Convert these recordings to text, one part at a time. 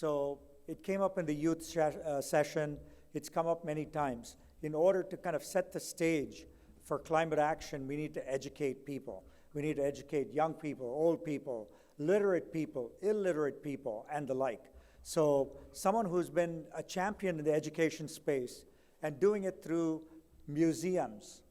So it came up in the youth session. It's come up many times. In order to kind of set the stage for climate action, we need to educate people. We need to educate young people, old people, literate people, illiterate people, and the like. So someone who's been a champion in the education space and doing it through museums.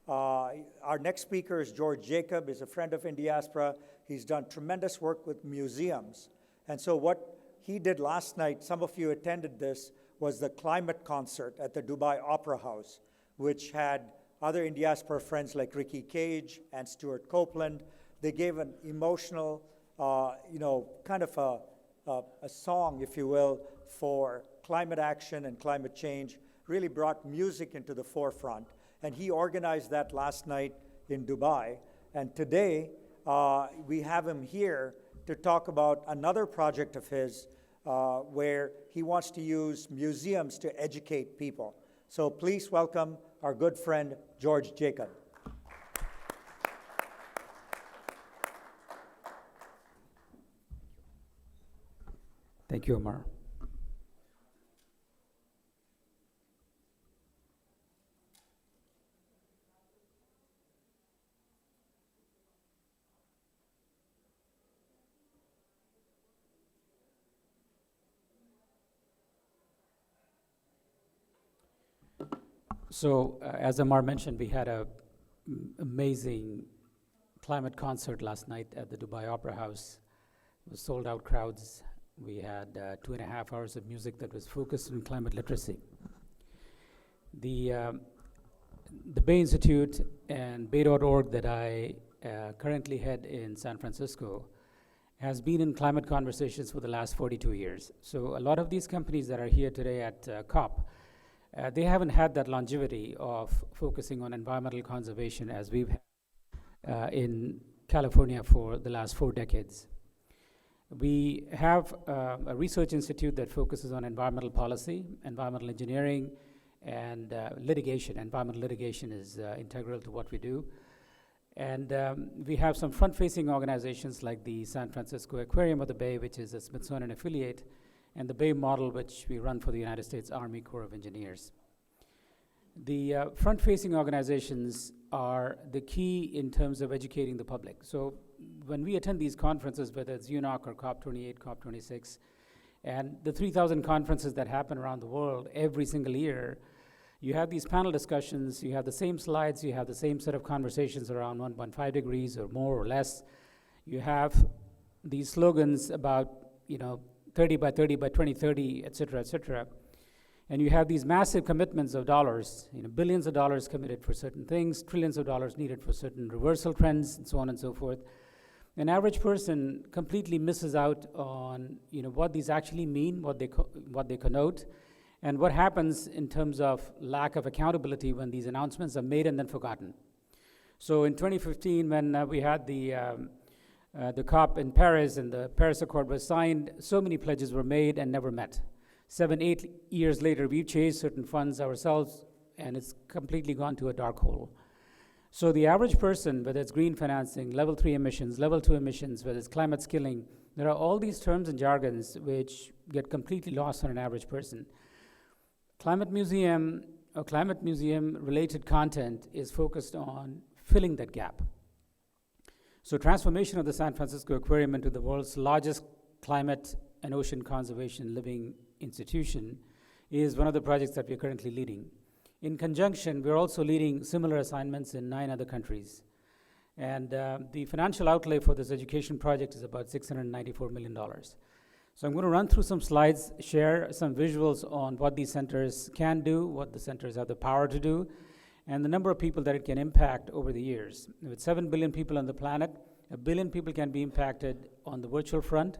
Our next speaker is George Jacob. He's a friend of Indiaspora. He's done tremendous work with museums. And so what he did last night, some of you attended this, was the climate concert at the Dubai Opera House, which had other Indiaspora friends like Ricky Cage and Stuart Copeland. They gave an emotional, kind of a song, if you will, for climate action and climate change, really brought music into the forefront. And he organized that last night in Dubai. And today, we have him here to talk about another project of his where he wants to use museums to educate people. So please welcome our good friend, George Jacob. Thank you, Omar. So, as Amar mentioned, we had an amazing climate concert last night at the Dubai Opera House. It was sold out crowds. We had 2.5 hours of music that was focused on climate literacy. The Bay Institute and Bay.org that I currently head in San Francisco has been in climate conversations for the last 42 years. So a lot of these companies that are here today at COP, they haven't had that longevity of focusing on environmental conservation as we've had in California for the last 4 decades. We have a research institute that focuses on environmental policy, environmental engineering, and litigation. Environmental litigation is integral to what we do. And we have some front-facing organizations like the San Francisco Aquarium of the Bay, which is a Smithsonian affiliate, and the Bay Model, which we run for the United States Army Corps of Engineers. The front-facing organizations are the key in terms of educating the public. So when we attend these conferences, whether it's UNOC or COP28, COP26, and the 3,000 conferences that happen around the world every single year, you have these panel discussions, you have the same slides, you have the same set of conversations around 1.5 degrees or more or less. You have these slogans about, 30 by 30 by 2030, et cetera, et cetera. And you have these massive commitments of dollars, billions of dollars committed for certain things, trillions of dollars needed for certain reversal trends, and so on and so forth. An average person completely misses out on, what these actually mean, what they connote, and what happens in terms of lack of accountability when these announcements are made and then forgotten. So in 2015, when we had the COP in Paris and the Paris Accord was signed, so many pledges were made and never met. 7, 8 years later, we've chased certain funds ourselves, and it's completely gone to a dark hole. So the average person, whether it's green financing, level 3 emissions, level 2 emissions, whether it's climate skilling, there are all these terms and jargons which get completely lost on an average person. Climate museum or climate museum related content is focused on filling that gap. So transformation of the San Francisco Aquarium into the world's largest climate and ocean conservation living institution is one of the projects that we're currently leading. In conjunction, we're also leading similar assignments in 9 other countries. And the financial outlay for this education project is about $694 million. So I'm going to run through some slides, share some visuals on what these centers can do, what the centers have the power to do, and the number of people that it can impact over the years. With 7 billion people on the planet, 1 billion people can be impacted on the virtual front,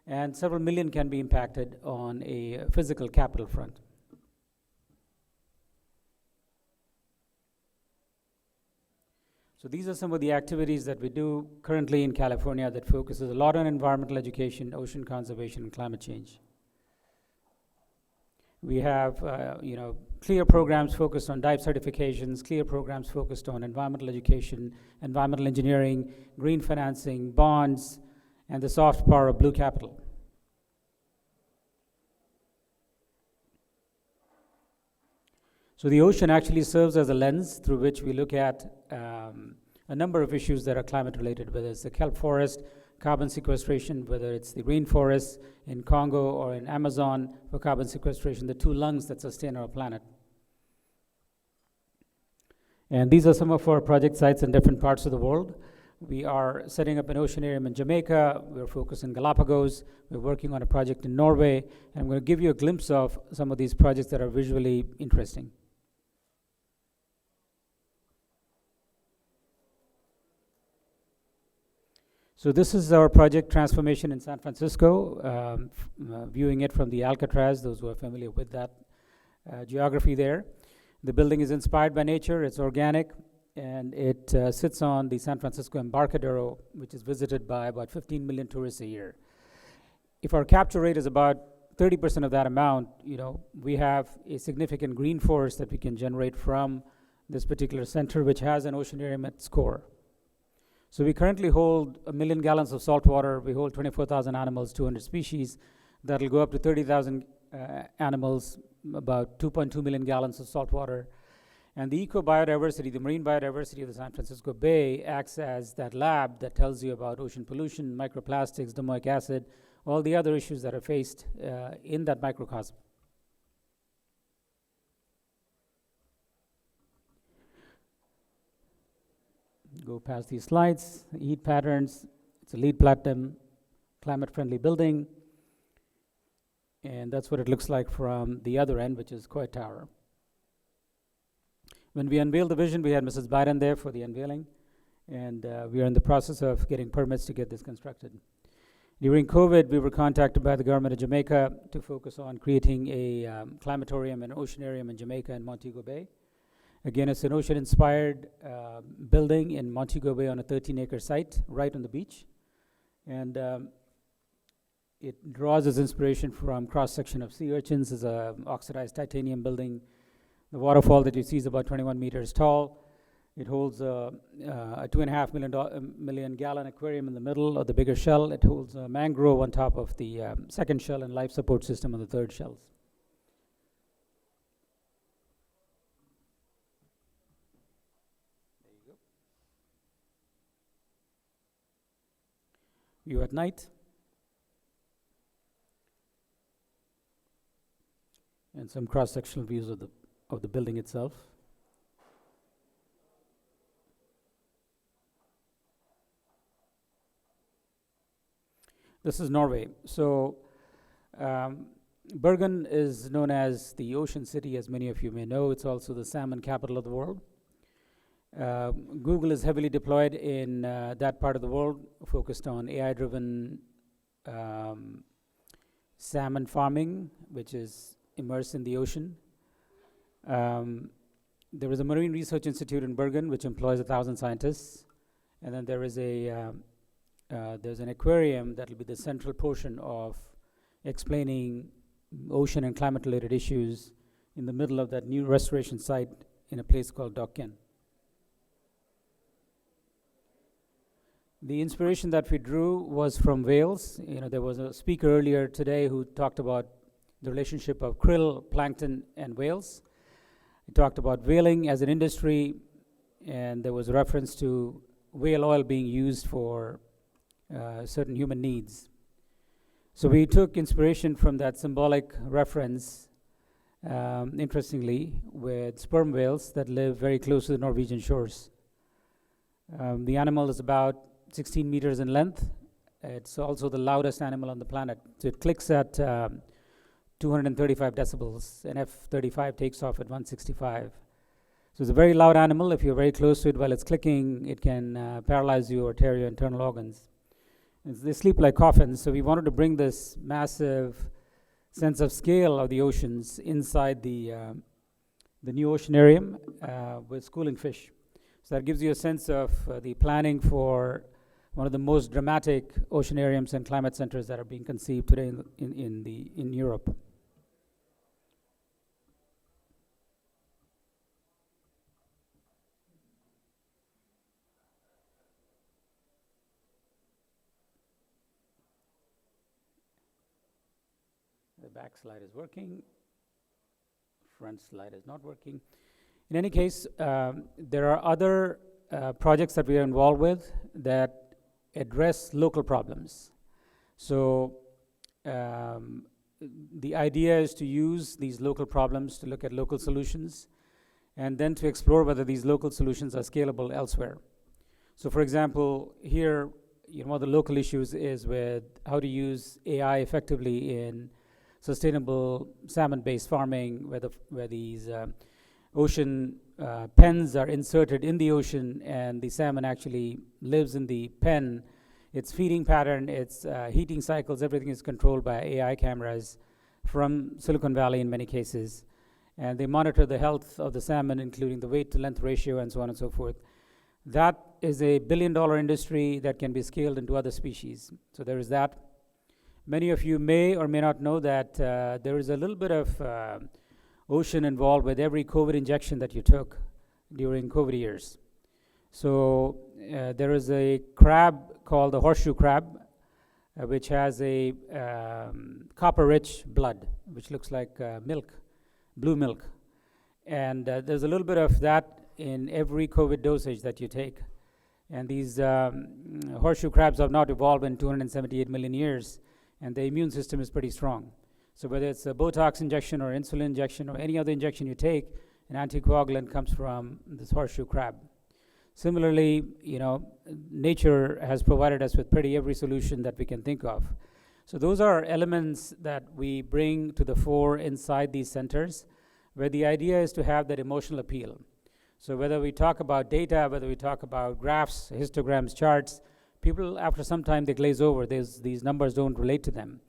and several million can be impacted on a physical capital front. So these are some of the activities that we do currently in California that focuses a lot on environmental education, ocean conservation, and climate change. We have, clear programs focused on dive certifications, clear programs focused on environmental education, environmental engineering, green financing, bonds, and the soft power of blue capital. So the ocean actually serves as a lens through which we look at a number of issues that are climate related, whether it's the kelp forest, carbon sequestration, whether it's the rainforests in Congo or in Amazon for carbon sequestration, the two lungs that sustain our planet. And these are some of our project sites in different parts of the world. We are setting up an oceanarium in Jamaica. We're focused in Galapagos. We're working on a project in Norway. And I'm going to give you a glimpse of some of these projects that are visually interesting. So this is our project transformation in San Francisco, viewing it from the Alcatraz, those who are familiar with that geography there. The building is inspired by nature, it's organic, and it sits on the San Francisco Embarcadero, which is visited by about 15 million tourists a year. If our capture rate is about 30% of that amount, we have a significant green forest that we can generate from this particular center, which has an oceanarium at its core. So we currently hold 1 million gallons of salt water. We hold 24,000 animals, 200 species. That'll go up to 30,000 animals, about 2.2 million gallons of salt water. And the eco-biodiversity, the marine biodiversity of the San Francisco Bay acts as that lab that tells you about ocean pollution, microplastics, domoic acid, all the other issues that are faced in that microcosm. Go past these slides. Heat patterns. It's a LEED Platinum climate-friendly building. And that's what it looks like from the other end, which is Coit Tower. When we unveiled the vision, we had Mrs. Biden there for the unveiling. And we are in the process of getting permits to get this constructed. During COVID, we were contacted by the government of Jamaica to focus on creating a climatorium and oceanarium in Jamaica and Montego Bay. Again, it's an ocean-inspired building in Montego Bay on a 13-acre site right on the beach. And it draws its inspiration from cross-section of sea urchins. It's an oxidized titanium building. The waterfall that you see is about 21 meters tall. It holds a 2.5 million gallon aquarium in the middle of the bigger shell. It holds a mangrove on top of the second shell and life support system on the third shells. View at night. And some cross-sectional views of the building itself. This is Norway. So Bergen is known as the ocean city, as many of you may know. It's also the salmon capital of the world. Google is heavily deployed in that part of the world, focused on AI-driven salmon farming, which is immersed in the ocean. There is a Marine Research Institute in Bergen, which employs 1,000 scientists. And then there is there's an aquarium that will be the central portion of explaining ocean and climate-related issues in the middle of that new restoration site in a place called Dokken. The inspiration that we drew was from whales. There was a speaker earlier today who talked about the relationship of krill, plankton, and whales. He talked about whaling as an industry, and there was a reference to whale oil being used for certain human needs. So we took inspiration from that symbolic reference, interestingly, with sperm whales that live very close to the Norwegian shores. The animal is about 16 meters in length. It's also the loudest animal on the planet. So it clicks at 235 decibels, and F-35 takes off at 165. So it's a very loud animal. If you're very close to it while it's clicking, it can paralyze you or tear your internal organs. They sleep like coffins, so we wanted to bring this massive sense of scale of the oceans inside the new oceanarium with schooling fish. So that gives you a sense of the planning for one of the most dramatic oceanariums and climate centers that are being conceived today in Europe. The back slide is working. front slide is not working. In any case, there are other projects that we are involved with that address local problems. So the idea is to use these local problems to look at local solutions and then to explore whether these local solutions are scalable elsewhere. So for example, here, one of the local issues is with how to use AI effectively in sustainable salmon-based farming, where these ocean pens are inserted in the ocean and the salmon actually lives in the pen. Its feeding pattern, its heating cycles, everything is controlled by AI cameras from Silicon Valley in many cases. And they monitor the health of the salmon, including the weight to length ratio and so on and so forth. That is a billion-dollar industry that can be scaled into other species. So there is that. Many of you may or may not know that there is a little bit of ocean involved with every COVID injection that you took during COVID years. So there is a crab called the horseshoe crab, which has a copper-rich blood, which looks like milk, blue milk. And there's a little bit of that in every COVID dosage that you take. And these horseshoe crabs have not evolved in 278 million years, and the immune system is pretty strong. So whether it's a Botox injection or insulin injection or any other injection you take, an anticoagulant comes from this horseshoe crab. Similarly, nature has provided us with pretty every solution that we can think of. So those are elements that we bring to the fore inside these centers, where the idea is to have that emotional appeal. So whether we talk about data, whether we talk about graphs, histograms, charts, people, after some time, they glaze over. These numbers don't relate to them.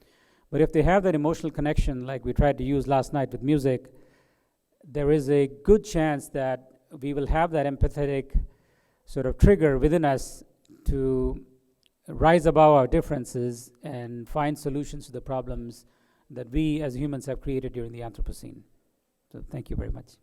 But if they have that emotional connection, like we tried to use last night with music, there is a good chance that we will have that empathetic sort of trigger within us to rise above our differences and find solutions to the problems that we as humans have created during the Anthropocene. So thank you very much.